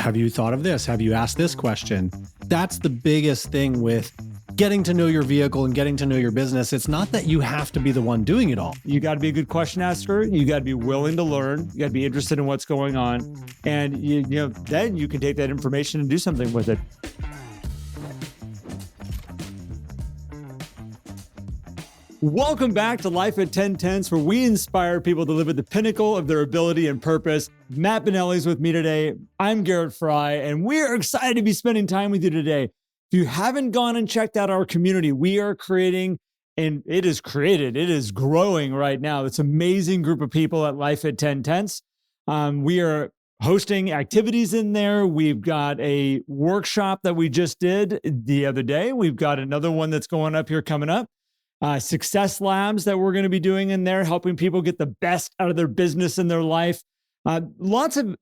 have you thought of this? Have you asked this question? That's the biggest thing with getting to know your vehicle and getting to know your business. It's not that you have to be the one doing it all. You got to be a good question asker. You got to be willing to learn. You got to be interested in what's going on. And then you can take that information and do something with it. Welcome back to Life at 10 Tenths, where we inspire people to live at the pinnacle of their ability and purpose. Matt Benelli's with me today. I'm Garrett Fry, and we're excited to be spending time with you today. If you haven't gone and checked out our community, we are creating, and it is growing right now. It's an amazing group of people at Life at 10 Tenths. We are hosting activities in there. We've got a workshop that we just did the other day. We've got another one that's going up here coming up. Success labs that we're going to be doing in there, helping people get the best out of their business and their life. Lots of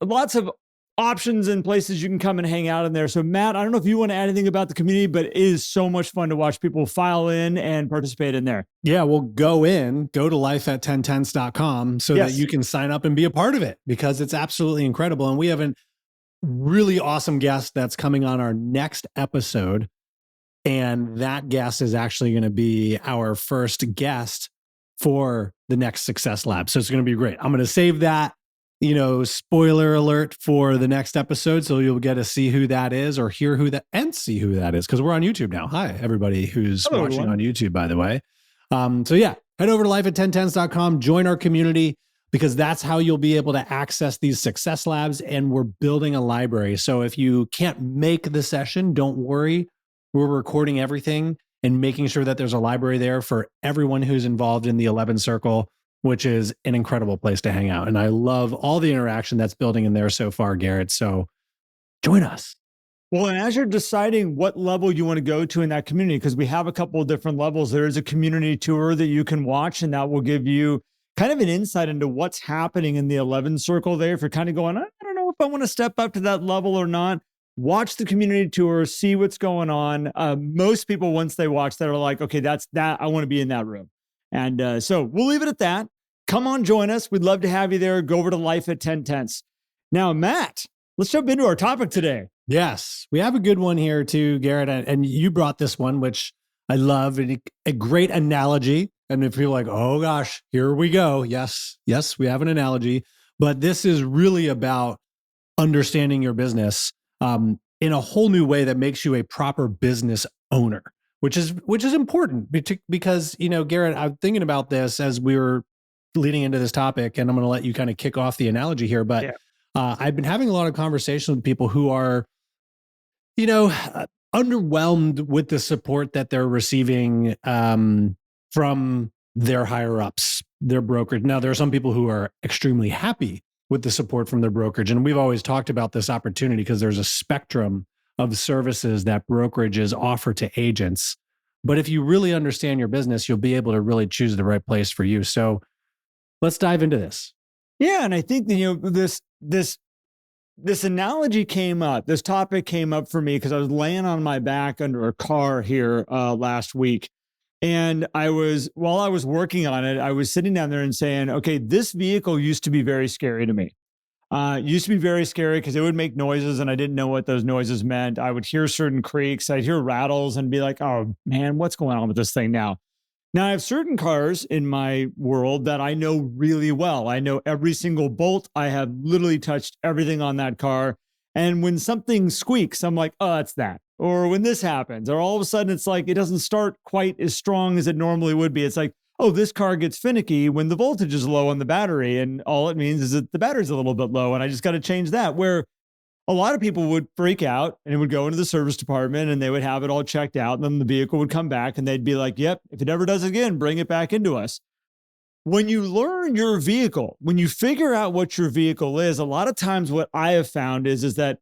options and places you can come and hang out in there. So Matt, I don't know if you want to add anything about the community, but it is so much fun to watch people file in and participate in there. Yeah, well, go to lifeat10tenths.com so that you can sign up and be a part of it, because it's absolutely incredible. And we have a really awesome guest that's coming on our next episode. And that guest is actually going to be our first guest for the next Success Lab. So it's going to be great. I'm going to save that, spoiler alert for the next episode. So you'll get to see who that is or hear who that and see who that is, because we're on YouTube now. Hi, everybody who's watching on YouTube, by the way. Head over to lifeat10tenths.com, join our community, because that's how you'll be able to access these Success Labs. And we're building a library. So if you can't make the session, don't worry. We're recording everything and making sure that there's a library there for everyone who's involved in the 11 Circle, which is an incredible place to hang out. And I love all the interaction that's building in there so far, Garrett. So join us. Well, and as you're deciding what level you want to go to in that community, because we have a couple of different levels, there is a community tour that you can watch, and that will give you kind of an insight into what's happening in the 11 Circle there. If you're kind of going, I don't know if I want to step up to that level or not, watch the community tour, see what's going on. Most people, once they watch that, are like, okay, that's that. I want to be in that room. And so we'll leave it at that. Come on, join us. We'd love to have you there. Go over to Life at 10 Tenths. Now, Matt, let's jump into our topic today. Yes, we have a good one here too, Garrett. And you brought this one, which I love. A great analogy. And if you're like, oh gosh, here we go. Yes, we have an analogy. But this is really about understanding your business in a whole new way that makes you a proper business owner, which is important because, Garrett, I'm thinking about this as we were leading into this topic, and I'm going to let you kind of kick off the analogy here. But I've been having a lot of conversations with people who are, underwhelmed with the support that they're receiving from their higher ups, their brokerage. Now, there are some people who are extremely happy with the support from their brokerage. And we've always talked about this opportunity because there's a spectrum of services that brokerages offer to agents. But if you really understand your business, you'll be able to really choose the right place for you. So let's dive into this. Yeah. And I think that, this analogy came up, this topic came up for me because I was laying on my back under a car here last week. And while I was working on it, I was sitting down there and saying, okay, this vehicle used to be very scary to me. Used to be very scary because it would make noises and I didn't know what those noises meant. I would hear certain creaks, I'd hear rattles and be like, oh man, what's going on with this thing now? Now I have certain cars in my world that I know really well. I know every single bolt. I have literally touched everything on that car. And when something squeaks, I'm like, oh, that's that. Or when this happens, or all of a sudden it's like, it doesn't start quite as strong as it normally would be. It's like, oh, this car gets finicky when the voltage is low on the battery. And all it means is that the battery's a little bit low and I just got to change that. Where a lot of people would freak out and would go into the service department and they would have it all checked out. And then the vehicle would come back and they'd be like, yep, if it ever does again, bring it back into us. When you learn your vehicle, when you figure out what your vehicle is, a lot of times what I have found is that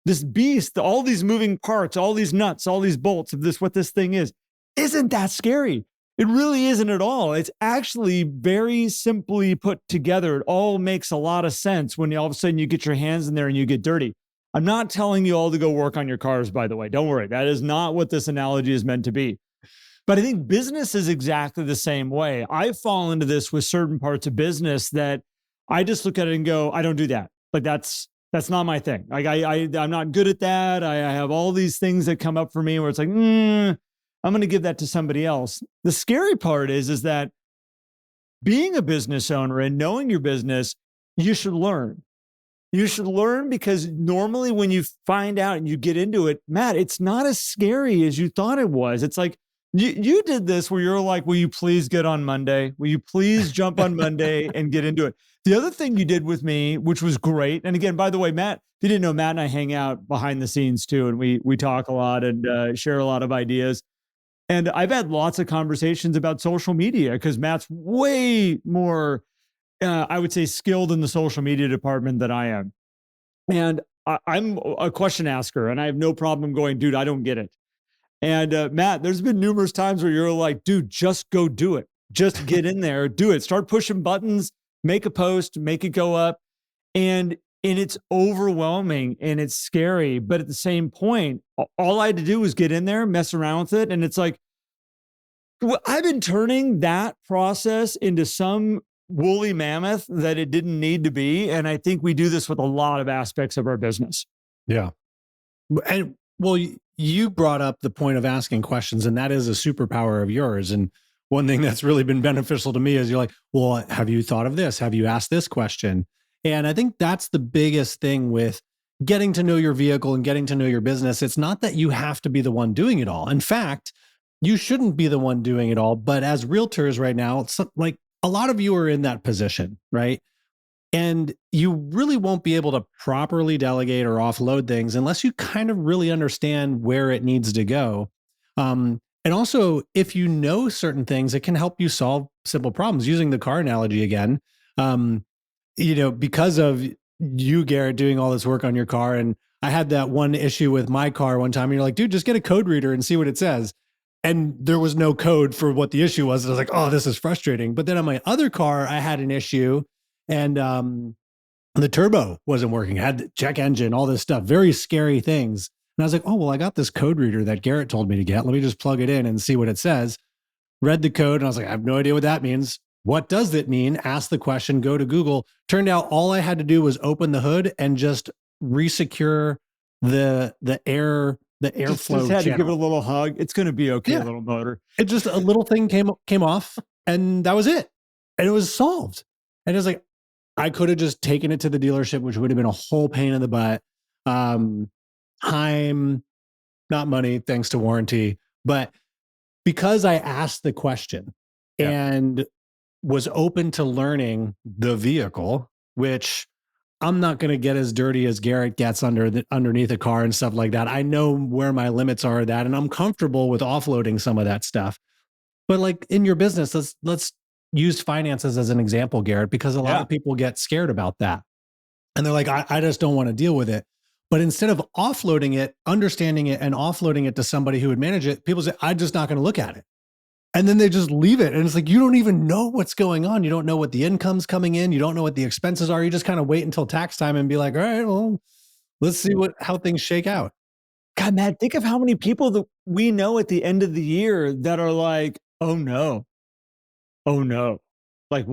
this beast, all these moving parts, all these nuts, all these bolts of what this thing is, isn't that scary. It really isn't at all. It's actually very simply put together. It all makes a lot of sense when all of a sudden you get your hands in there and you get dirty. I'm not telling you all to go work on your cars, by the way. Don't worry. That is not what this analogy is meant to be. But I think business is exactly the same way. I fall into this with certain parts of business that I just look at it and go, I don't do that. Like that's That's not my thing. Like I'm not good at that. I have all these things that come up for me where it's like, I'm going to give that to somebody else. The scary part is that being a business owner and knowing your business, you should learn. You should learn, because normally when you find out and you get into it, Matt, it's not as scary as you thought it was. It's like, you did this where you're like, will you please get on Monday? Will you please jump on Monday and get into it? The other thing you did with me, which was great. And again, by the way, Matt, if you didn't know, Matt and I hang out behind the scenes too. And we talk a lot and share a lot of ideas. And I've had lots of conversations about social media because Matt's way more, I would say, skilled in the social media department than I am. And I'm a question asker, and I have no problem going, dude, I don't get it. And Matt, there's been numerous times where you're like, dude, just go do it. Just get in there, do it. Start pushing buttons, make a post, make it go up. And it's overwhelming and it's scary. But at the same point, all I had to do was get in there, mess around with it. And it's like, I've been turning that process into some woolly mammoth that it didn't need to be. And I think we do this with a lot of aspects of our business. Yeah. And well, you brought up the point of asking questions, and that is a superpower of yours. And one thing that's really been beneficial to me is you're like, well, have you thought of this? Have you asked this question? And I think that's the biggest thing with getting to know your vehicle and getting to know your business. It's not that you have to be the one doing it all. In fact, you shouldn't be the one doing it all. But as realtors right now, it's like a lot of you are in that position, right? And you really won't be able to properly delegate or offload things unless you kind of really understand where it needs to go. And also, if you know certain things, it can help you solve simple problems. Using the car analogy again, because of you, Garrett, doing all this work on your car. And I had that one issue with my car one time. And you're like, dude, just get a code reader and see what it says. And there was no code for what the issue was. And I was like, oh, this is frustrating. But then on my other car, I had an issue. And the turbo wasn't working. I had the check engine, all this stuff, very scary things. And I was like, oh, well, I got this code reader that Garrett told me to get. Let me just plug it in and see what it says. Read the code. And I was like, I have no idea what that means. What does it mean? Ask the question, go to Google. Turned out all I had to do was open the hood and just resecure the airflow. Just had to give it a little hug. It's going to be okay, yeah. Little motor. It just, a little thing came off, and that was it. And it was solved. And it was like, I could have just taken it to the dealership, which would have been a whole pain in the butt. Time, not money, thanks to warranty. But because I asked the question and was open to learning the vehicle, which I'm not going to get as dirty as Garrett gets underneath a car and stuff like that. I know where my limits are at that, and I'm comfortable with offloading some of that stuff. But like in your business, let's use finances as an example, Garrett, because a lot of people get scared about that. And they're like, I just don't want to deal with it. But instead of offloading it, understanding it, and offloading it to somebody who would manage it, people say, I'm just not going to look at it. And then they just leave it. And it's like, you don't even know what's going on. You don't know what the income's coming in. You don't know what the expenses are. You just kind of wait until tax time and be like, all right, well, let's see how things shake out. God, Matt, think of how many people that we know at the end of the year that are like, oh no, like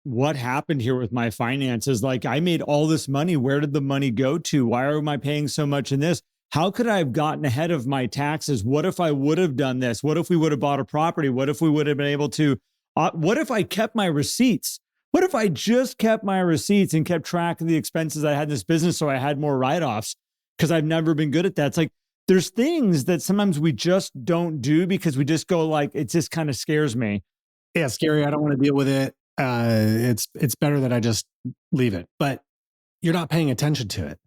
what happened here with my finances? Like, I made all this money. Where did the money go to? Why am I paying so much in this? How could I have gotten ahead of my taxes? What if I would have done this? What if we would have bought a property? What if we would have been able to, what if I kept my receipts? What if I just kept my receipts and kept track of the expenses I had in this business so I had more write-offs? Because I've never been good at that. It's like, there's things that sometimes we just don't do because we just go like, it just kind of scares me. Yeah, scary. I don't want to deal with it. It's better that I just leave it. But you're not paying attention to it.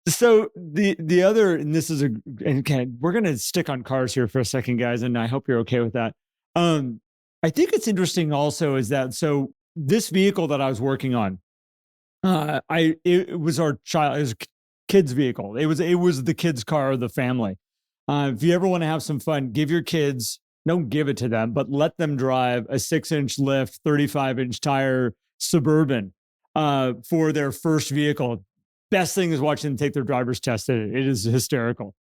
So the other, and this is okay, we're going to stick on cars here for a second, guys, and I hope you're okay with that. I think it's interesting also is that, so this vehicle that I was working on, it was our child, it was a kid's vehicle. It was the kid's car of the family. If you ever want to have some fun, give your kids, don't give it to them, but let them drive a 6-inch lift, 35-inch tire Suburban for their first vehicle. Best thing is watching them take their driver's test. It is hysterical.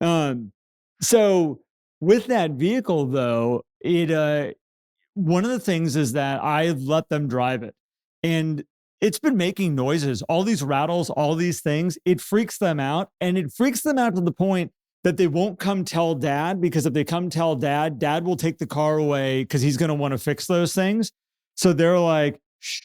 So with that vehicle, though, one of the things is that I let them drive it. And it's been making noises, all these rattles, all these things. It freaks them out. And it freaks them out to the point that they won't come tell dad, because if they come tell dad, dad will take the car away because he's going to want to fix those things. So they're like, shh,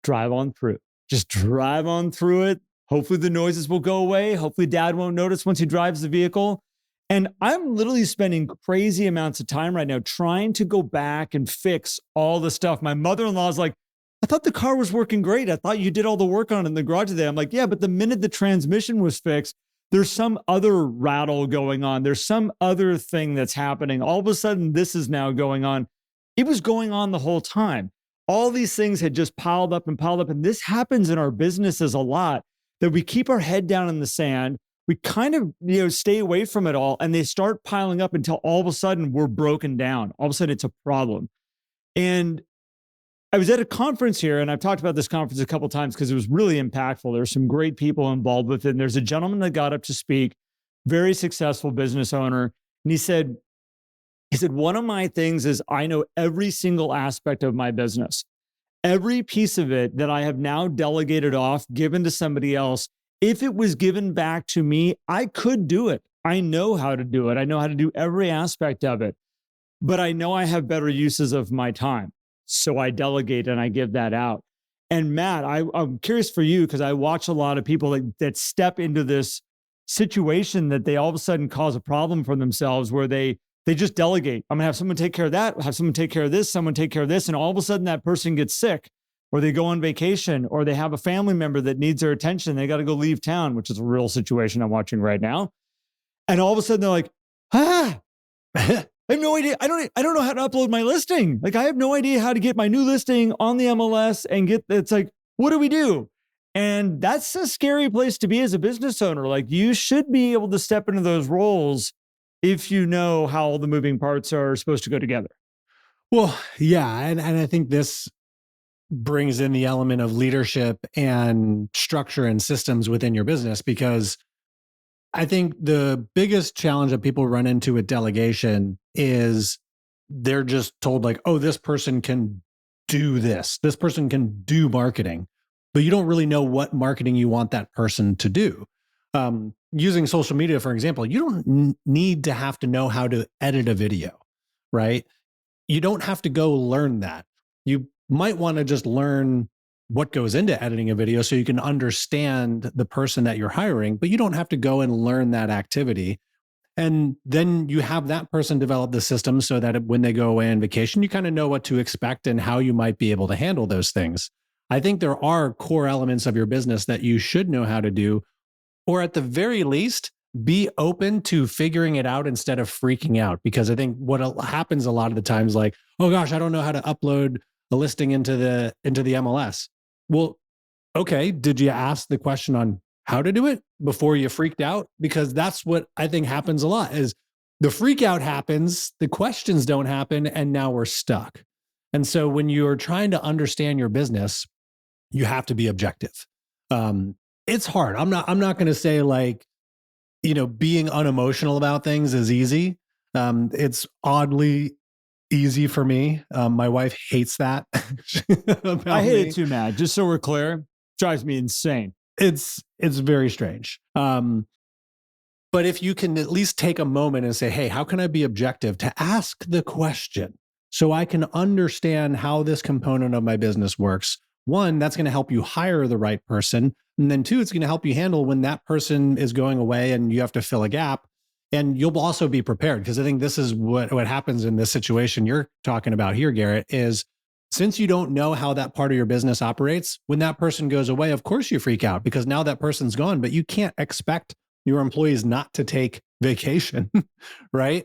drive on through. Just drive on through it. Hopefully the noises will go away. Hopefully dad won't notice once he drives the vehicle. And I'm literally spending crazy amounts of time right now trying to go back and fix all the stuff. My mother-in-law is like, I thought the car was working great. I thought you did all the work on it in the garage today. I'm like, yeah, but the minute the transmission was fixed, there's some other rattle going on. There's some other thing that's happening. All of a sudden, this is now going on. It was going on the whole time. All these things had just piled up and piled up. And this happens in our businesses a lot, that we keep our head down in the sand. We kind of, stay away from it all, and they start piling up until all of a sudden we're broken down. All of a sudden it's a problem. And I was at a conference here, and I've talked about this conference a couple of times because it was really impactful. There's some great people involved with it. And there's a gentleman that got up to speak, very successful business owner. And he said, one of my things is I know every single aspect of my business. Every piece of it that I have now delegated off, given to somebody else, if it was given back to me, I could do it. I know how to do it. I know how to do every aspect of it. But I know I have better uses of my time. So I delegate and I give that out. And Matt, I'm curious for you, because I watch a lot of people that step into this situation that they all of a sudden cause a problem for themselves, where they just delegate. I'm going to have someone take care of that, have someone take care of this, someone take care of this. And all of a sudden that person gets sick, or they go on vacation, or they have a family member that needs their attention. They got to go leave town, which is a real situation I'm watching right now. And all of a sudden they're like, I have no idea. I don't know how to upload my listing. Like, I have no idea how to get my new listing on the MLS and it's like, what do we do? And that's a scary place to be as a business owner. Like, you should be able to step into those roles if you know how all the moving parts are supposed to go together. Well, yeah. And I think this brings in the element of leadership and structure and systems within your business, because I think the biggest challenge that people run into with delegation is they're just told, like, oh, this person can do this. This person can do marketing, but you don't really know what marketing you want that person to do. Using social media, for example, you don't need to have to know how to edit a video, right? You don't have to go learn that. You might want to just learn what goes into editing a video so you can understand the person that you're hiring, but you don't have to go and learn that activity. And then you have that person develop the system so that when they go away on vacation, you kind of know what to expect and how you might be able to handle those things. I think there are core elements of your business that you should know how to do, or at the very least, be open to figuring it out instead of freaking out. Because I think what happens a lot of the times, like, oh gosh, I don't know how to upload a listing into the MLS. Well, okay, did you ask the question on how to do it before you freaked out? Because that's what I think happens a lot, is the freak out happens, the questions don't happen, and now we're stuck. And so when you're trying to understand your business, you have to be objective. It's hard. I'm not going to say, like, being unemotional about things is easy. It's oddly easy for me. My wife hates that. I hate it too, Matt. Just so we're clear, drives me insane. It's very strange. But if you can at least take a moment and say, hey, how can I be objective, to ask the question so I can understand how this component of my business works? One, that's going to help you hire the right person. And then two, it's going to help you handle when that person is going away and you have to fill a gap. And you'll also be prepared, because I think this is what happens in this situation you're talking about here, Garrett, is since you don't know how that part of your business operates, when that person goes away, of course you freak out, because now that person's gone, but you can't expect your employees not to take vacation, right?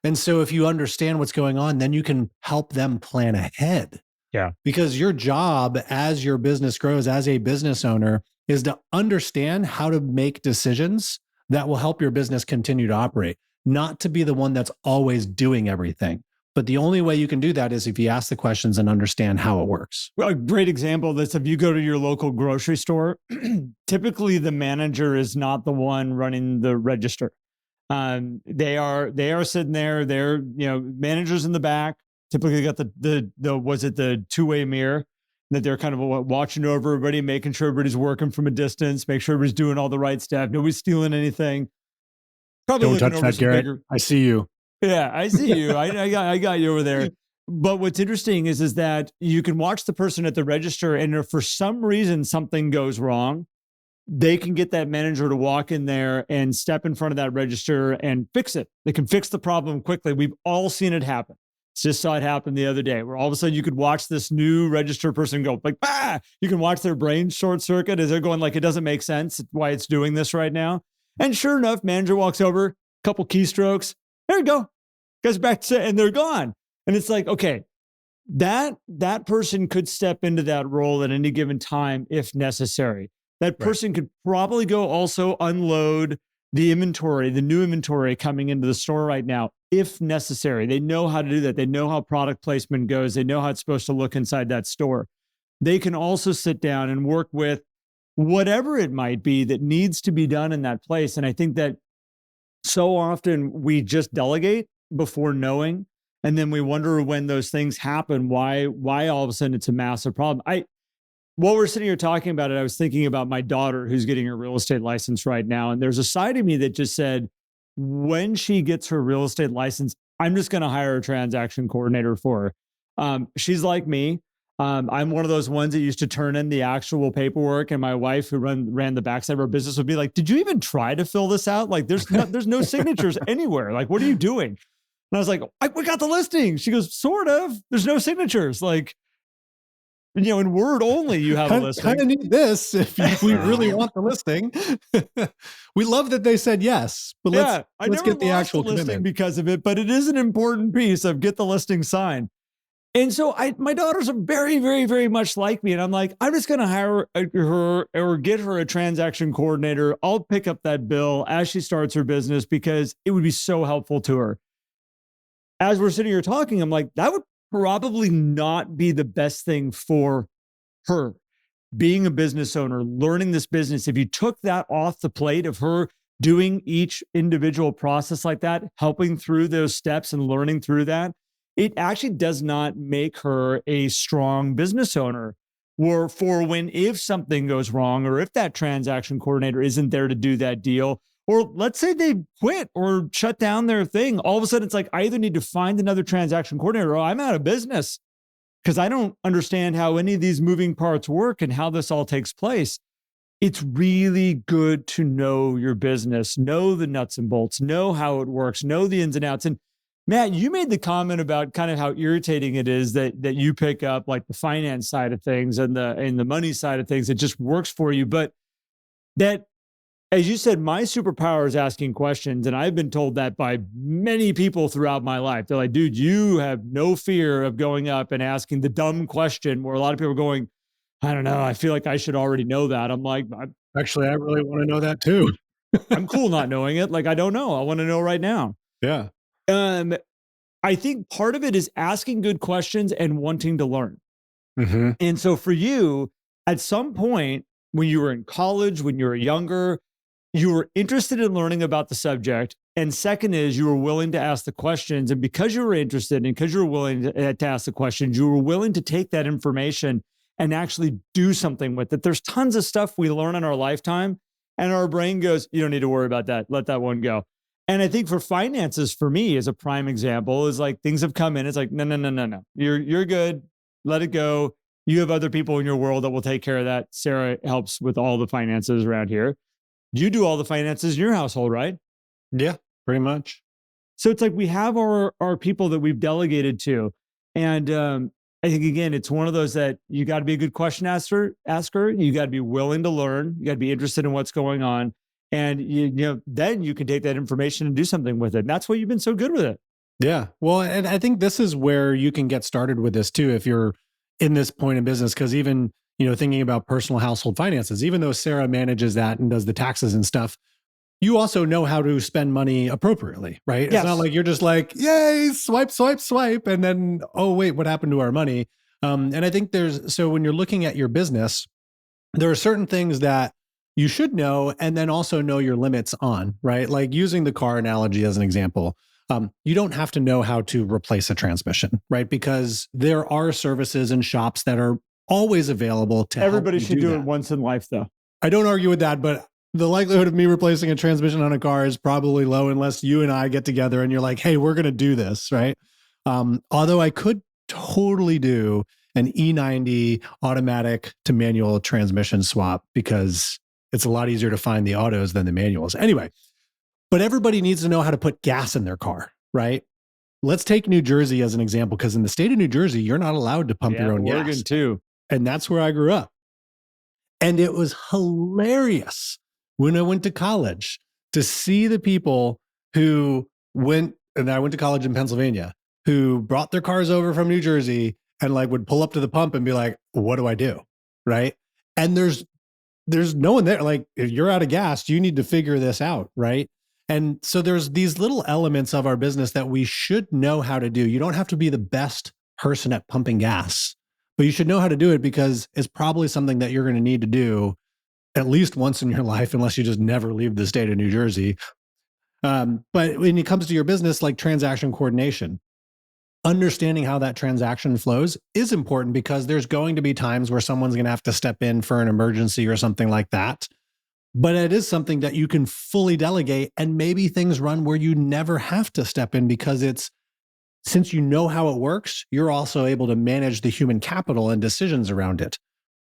And so if you understand what's going on, then you can help them plan ahead. Yeah. Because your job as your business grows, as a business owner, is to understand how to make decisions that will help your business continue to operate, not to be the one that's always doing everything. But the only way you can do that is if you ask the questions and understand how it works. Well, a great example of this, if you go to your local grocery store, typically the manager is not the one running the register. They are sitting there. They're, managers in the back, typically got the two-way mirror. that they're kind of watching over everybody, making sure everybody's working from a distance, make sure everybody's doing all the right stuff. Nobody's stealing anything. Probably don't looking touch over that, some Garrett. bigger. I see you. Yeah, I see you. I got you over there. But what's interesting is that you can watch the person at the register, and if for some reason something goes wrong, they can get that manager to walk in there and step in front of that register and fix it. They can fix the problem quickly. We've all seen it happen. Just saw it happen the other day, where all of a sudden you could watch this new register person go like, ah, you can watch their brain short circuit as they're going like, it doesn't make sense why it's doing this right now. And sure enough, manager walks over, couple keystrokes, there you go, goes back to, and they're gone. And it's like, okay, that person could step into that role at any given time if necessary. That person could probably go also unload the inventory, the new inventory coming into the store right now, if necessary. They know how to do that. They know how product placement goes. They know how it's supposed to look inside that store. They can also sit down and work with whatever it might be that needs to be done in that place. And I think that so often we just delegate before knowing, and then we wonder when those things happen, why all of a sudden it's a massive problem. While we're sitting here talking about it, I was thinking about my daughter who's getting her real estate license right now. And there's a side of me that just said, when she gets her real estate license, I'm just going to hire a transaction coordinator for her. She's like me. I'm one of those ones that used to turn in the actual paperwork, and my wife, who ran the backside of our business, would be like, "Did you even try to fill this out? Like, there's no signatures anywhere. Like, what are you doing?" And I was like, "We got the listing." She goes, "Sort of. There's no signatures. Like, in Word only, you have a listing. Kind of need this if we really want the listing." We love that they said yes, but let's get the actual listing because of it. But it is an important piece of get the listing signed. And so my daughters are very, very, very much like me. And I'm like, I'm just going to hire her or get her a transaction coordinator. I'll pick up that bill as she starts her business because it would be so helpful to her. As we're sitting here talking, I'm like, that would probably not be the best thing for her. Being a business owner, learning this business, if you took that off the plate of her doing each individual process like that, helping through those steps and learning through that, it actually does not make her a strong business owner. Or for if something goes wrong, or if that transaction coordinator isn't there to do that deal, or let's say they quit or shut down their thing, all of a sudden it's like, I either need to find another transaction coordinator or I'm out of business because I don't understand how any of these moving parts work and how this all takes place. It's really good to know your business, know the nuts and bolts, know how it works, know the ins and outs. And Matt, you made the comment about kind of how irritating it is that you pick up like the finance side of things and the money side of things. It just works for you. But that, as you said, my superpower is asking questions. And I've been told that by many people throughout my life. They're like, dude, you have no fear of going up and asking the dumb question, where a lot of people are going, I don't know, I feel like I should already know that. I'm like, actually, I really want to know that too. I'm cool not knowing it. Like, I don't know. I want to know right now. Yeah. I think part of it is asking good questions and wanting to learn. Mm-hmm. And so for you, at some point when you were in college, when you were younger, you were interested in learning about the subject. And second is you were willing to ask the questions. And because you were interested and because you were willing to ask the questions, you were willing to take that information and actually do something with it. There's tons of stuff we learn in our lifetime and our brain goes, you don't need to worry about that. Let that one go. And I think for finances, for me, as a prime example, is like things have come in. It's like, no. You're good. Let it go. You have other people in your world that will take care of that. Sarah helps with all the finances around here. You do all the finances in your household, right? Yeah, pretty much. So it's like we have our people that we've delegated to. And I think, again, it's one of those that you got to be a good question asker. You got to be willing to learn. You got to be interested in what's going on. And then you can take that information and do something with it. And that's why you've been so good with it. Yeah. Well, and I think this is where you can get started with this too, if you're in this point in business, because even, thinking about personal household finances, even though Sarah manages that and does the taxes and stuff, you also know how to spend money appropriately, right? Yes. It's not like you're just like, yay, swipe, swipe, swipe. And then, oh, wait, what happened to our money? And I think so when you're looking at your business, there are certain things that you should know and then also know your limits on, right? Like using the car analogy as an example, you don't have to know how to replace a transmission, right? Because there are services and shops that are always available to everybody help you should do that. it once in life, though. I don't argue with that, but the likelihood of me replacing a transmission on a car is probably low unless you and I get together and you're like, hey, we're going to do this, right? Although I could totally do an E90 automatic to manual transmission swap because it's a lot easier to find the autos than the manuals. Anyway, but everybody needs to know how to put gas in their car, right? Let's take New Jersey as an example, because in the state of New Jersey, you're not allowed to pump your own gas. Oregon too. And that's where I grew up. And it was hilarious when I went to college to see the people who went, and I went to college in Pennsylvania, who brought their cars over from New Jersey and like would pull up to the pump and be like, what do I do? Right. And there's no one there. Like, if you're out of gas, you need to figure this out. Right. And so there's these little elements of our business that we should know how to do. You don't have to be the best person at pumping gas, but you should know how to do it because it's probably something that you're going to need to do at least once in your life, unless you just never leave the state of New Jersey. But when it comes to your business, like transaction coordination, understanding how that transaction flows is important because there's going to be times where someone's going to have to step in for an emergency or something like that. But it is something that you can fully delegate, and maybe things run where you never have to step in because since you know how it works, you're also able to manage the human capital and decisions around it.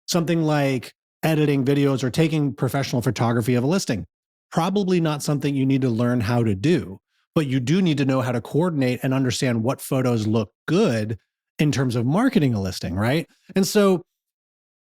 Something like editing videos or taking professional photography of a listing, probably not something you need to learn how to do, but you do need to know how to coordinate and understand what photos look good in terms of marketing a listing, right? And so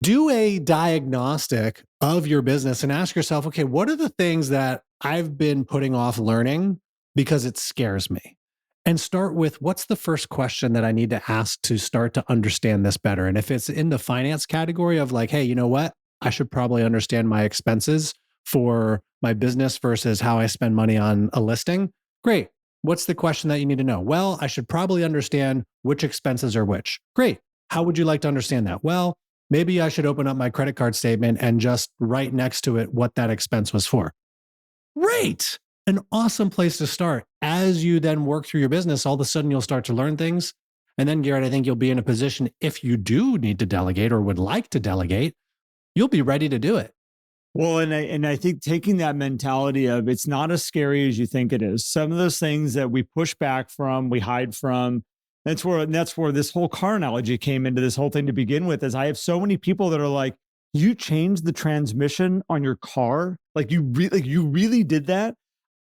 do a diagnostic of your business and ask yourself, okay, what are the things that I've been putting off learning because it scares me? And start with, what's the first question that I need to ask to start to understand this better? And if it's in the finance category of like, hey, you know what? I should probably understand my expenses for my business versus how I spend money on a listing. Great. What's the question that you need to know? Well, I should probably understand which expenses are which. Great. How would you like to understand that? Well, maybe I should open up my credit card statement and just write next to it what that expense was for. Great. An awesome place to start. As you then work through your business, all of a sudden you'll start to learn things. And then, Garrett, I think you'll be in a position, if you do need to delegate or would like to delegate, you'll be ready to do it. Well, and I think taking that mentality of it's not as scary as you think it is. Some of those things that we push back from, we hide from. That's where this whole car analogy came into this whole thing to begin with. Is I have so many people that are like, you changed the transmission on your car, like you really did that.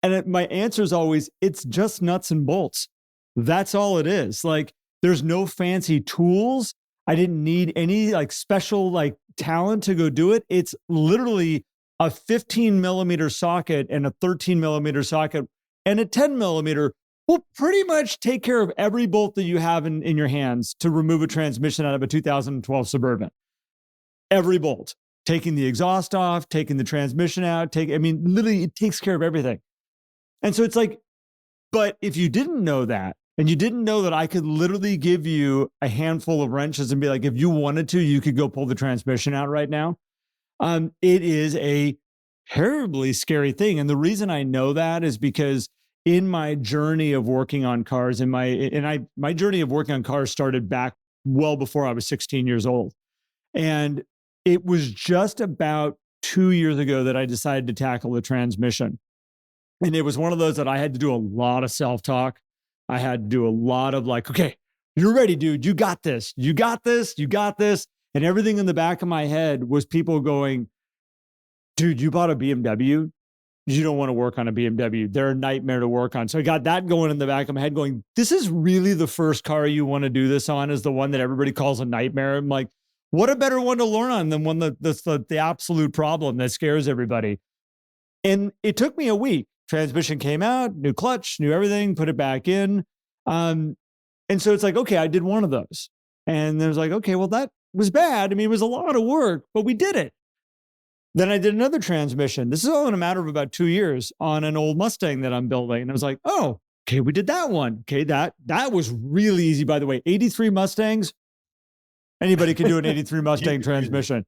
And my answer is always, it's just nuts and bolts. That's all it is. Like, there's no fancy tools. I didn't need any like special like talent to go do it. It's literally a 15 millimeter socket and a 13 millimeter socket and a 10 millimeter will pretty much take care of every bolt that you have in your hands to remove a transmission out of a 2012 Suburban. Every bolt, taking the exhaust off, taking the transmission out, literally it takes care of everything. And so it's like, but if you didn't know that, and you didn't know that I could literally give you a handful of wrenches and be like, if you wanted to, you could go pull the transmission out right now. It is a terribly scary thing. And the reason I know that is because in my journey of working on cars, my journey of working on cars started back well before I was 16 years old. And it was just about 2 years ago that I decided to tackle the transmission. And it was one of those that I had to do a lot of self-talk. I had to do a lot of like, okay, you're ready, dude. You got this. You got this. You got this. And everything in the back of my head was people going, dude, you bought a BMW. You don't want to work on a BMW. They're a nightmare to work on. So I got that going in the back of my head going, this is really the first car you want to do this on, is the one that everybody calls a nightmare. I'm like, what a better one to learn on than one that's the absolute problem that scares everybody. And it took me a week. Transmission came out, new clutch, new everything, put it back in. And so it's like, okay, I did one of those. And then it was like, okay, well, that was bad. I mean, it was a lot of work, but we did it. Then I did another transmission. This is all in a matter of about 2 years on an old Mustang that I'm building. And I was like, oh, okay, we did that one. Okay, that was really easy, by the way. 83 Mustangs. Anybody can do an 83 Mustang transmission.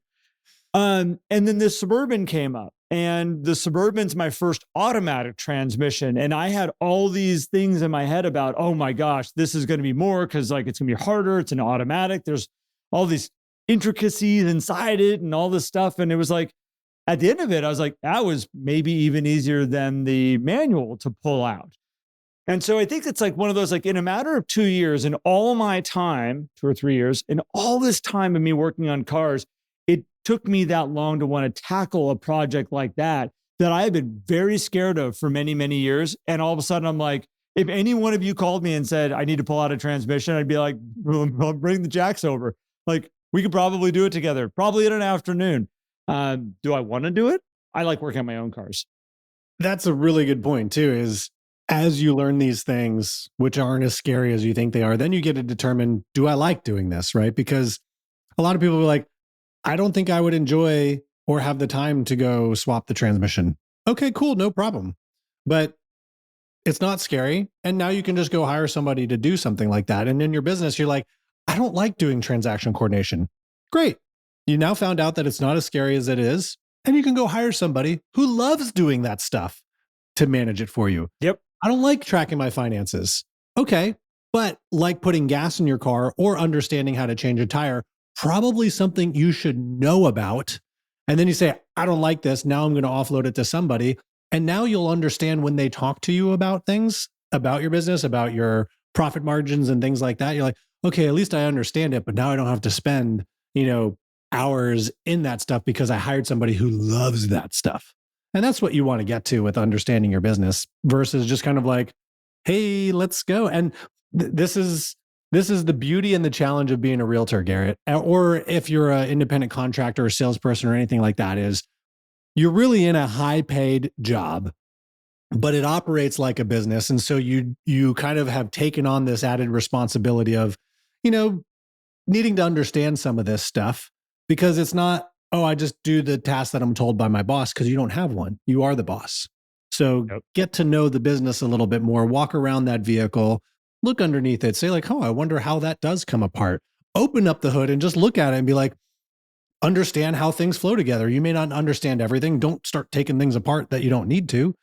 And then this Suburban came up. And the Suburban's my first automatic transmission. And I had all these things in my head about, oh my gosh, this is going to be more because like it's going to be harder. It's an automatic. There's all these intricacies inside it and all this stuff. And it was like, at the end of it, I was like, that was maybe even easier than the manual to pull out. And so I think it's like one of those, like in a matter of 2 years and all my time, 2 or 3 years, and all this time of me working on cars, it took me that long to want to tackle a project like that I had been very scared of for many, many years. And all of a sudden I'm like, if any one of you called me and said, I need to pull out a transmission, I'd be like, well, bring the jacks over. Like we could probably do it together, probably in an afternoon. Do I want to do it? I like working on my own cars. That's a really good point too, is as you learn these things, which aren't as scary as you think they are, then you get to determine, do I like doing this, right? Because a lot of people are like, I don't think I would enjoy or have the time to go swap the transmission. Okay, cool, no problem. But it's not scary. And now you can just go hire somebody to do something like that. And in your business, you're like, I don't like doing transaction coordination. Great. You now found out that it's not as scary as it is. And you can go hire somebody who loves doing that stuff to manage it for you. Yep. I don't like tracking my finances. Okay. But like putting gas in your car or understanding how to change a tire, probably something you should know about. And then you say, I don't like this. Now I'm going to offload it to somebody. And now you'll understand when they talk to you about things, about your business, about your profit margins and things like that. You're like, okay, at least I understand it, but now I don't have to spend, hours in that stuff because I hired somebody who loves that stuff. And that's what you want to get to with understanding your business versus just kind of like, hey, let's go. And this is the beauty and the challenge of being a realtor, Garrett, or if you're an independent contractor or salesperson or anything like that, is you're really in a high paid job, but it operates like a business. And so you kind of have taken on this added responsibility of, needing to understand some of this stuff because it's not, oh, I just do the task that I'm told by my boss, because you don't have one. You are the boss. So Get to know the business a little bit more, walk around that vehicle, look underneath it, say like, oh, I wonder how that does come apart. Open up the hood and just look at it and be like, understand how things flow together. You may not understand everything. Don't start taking things apart that you don't need to,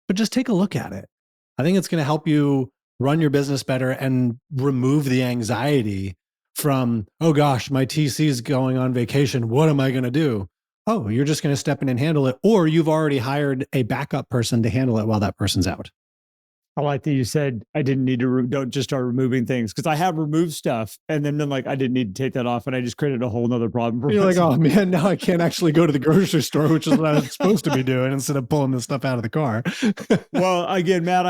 but just take a look at it. I think it's going to help you run your business better and remove the anxiety from, oh gosh, my TC is going on vacation. What am I going to do? Oh, you're just going to step in and handle it. Or you've already hired a backup person to handle it while that person's out. I like that you said I didn't need to don't just start removing things, because I have removed stuff and then been like, I didn't need to take that off, and I just created a whole nother problem for You're like, oh man, now I can't actually go to the grocery store, which is what I was supposed to be doing, instead of pulling this stuff out of the car. Well, again, Matt,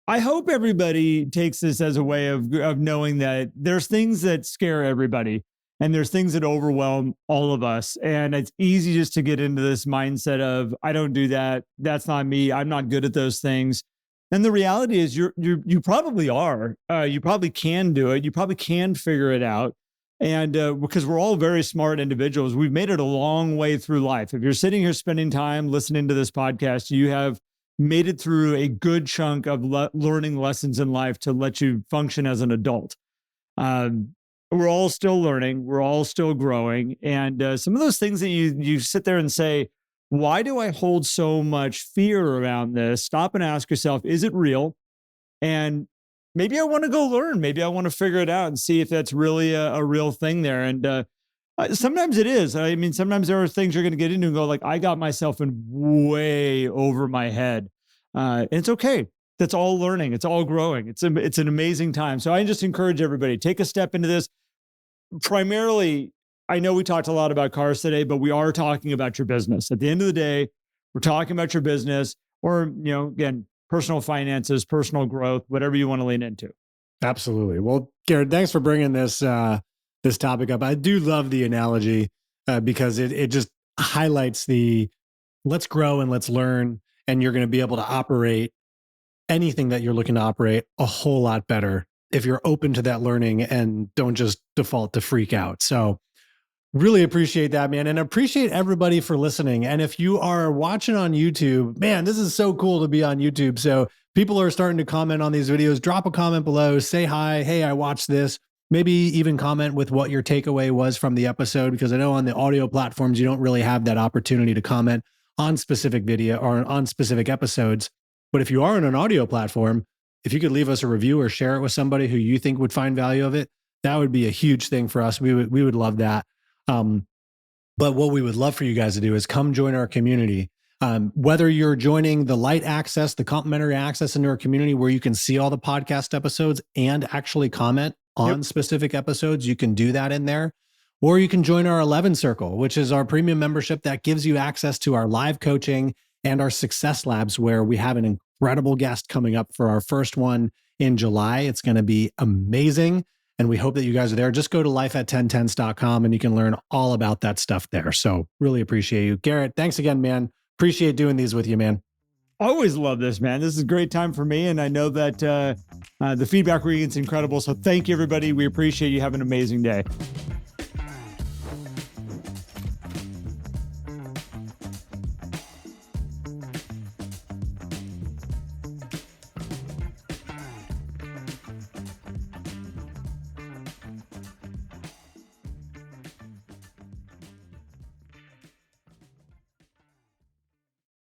I hope everybody takes this as a way of knowing that there's things that scare everybody and there's things that overwhelm all of us. And it's easy just to get into this mindset of, I don't do that. That's not me. I'm not good at those things. And the reality is you probably are. You probably can do it. You probably can figure it out. And because we're all very smart individuals, we've made it a long way through life. If you're sitting here spending time listening to this podcast, you have made it through a good chunk of learning lessons in life to let you function as an adult. We're all still learning. We're all still growing. And some of those things that you sit there and say, why do I hold so much fear around this? Stop and ask yourself, is it real? And maybe I want to go learn. Maybe I want to figure it out and see if that's really a real thing there. And sometimes it is. I mean, sometimes there are things you're going to get into and go like, I got myself in way over my head. And it's okay. That's all learning. It's all growing. It's an amazing time. So I just encourage everybody, take a step into this. Primarily, I know we talked a lot about cars today, but we are talking about your business. At the end of the day, we're talking about your business, or, again, personal finances, personal growth, whatever you want to lean into. Absolutely. Well, Garrett, thanks for bringing this topic up. I do love the analogy because it just highlights the let's grow and let's learn, and you're going to be able to operate anything that you're looking to operate a whole lot better if you're open to that learning and don't just default to freak out. So really appreciate that, man. And appreciate everybody for listening. And if you are watching on YouTube, man, this is so cool to be on YouTube. So people are starting to comment on these videos. Drop a comment below, say hi. Hey, I watched this. Maybe even comment with what your takeaway was from the episode, because I know on the audio platforms, you don't really have that opportunity to comment on specific video or on specific episodes. But if you are on an audio platform, if you could leave us a review or share it with somebody who you think would find value of it, that would be a huge thing for us. We would love that. But what we would love for you guys to do is come join our community. Whether you're joining the light access, the complimentary access into our community where you can see all the podcast episodes and actually comment on specific episodes, you can do that in there. Or you can join our 11 Circle, which is our premium membership that gives you access to our live coaching and our success labs, where we have an incredible guest coming up for our first one in July. It's going to be amazing. And we hope that you guys are there. Just go to lifeat1010s.com and you can learn all about that stuff there. So really appreciate you. Garrett, thanks again, man. Appreciate doing these with you, man. Always love this, man. This is a great time for me. And I know that the feedback we're getting is incredible. So thank you, everybody. We appreciate you. Have an amazing day.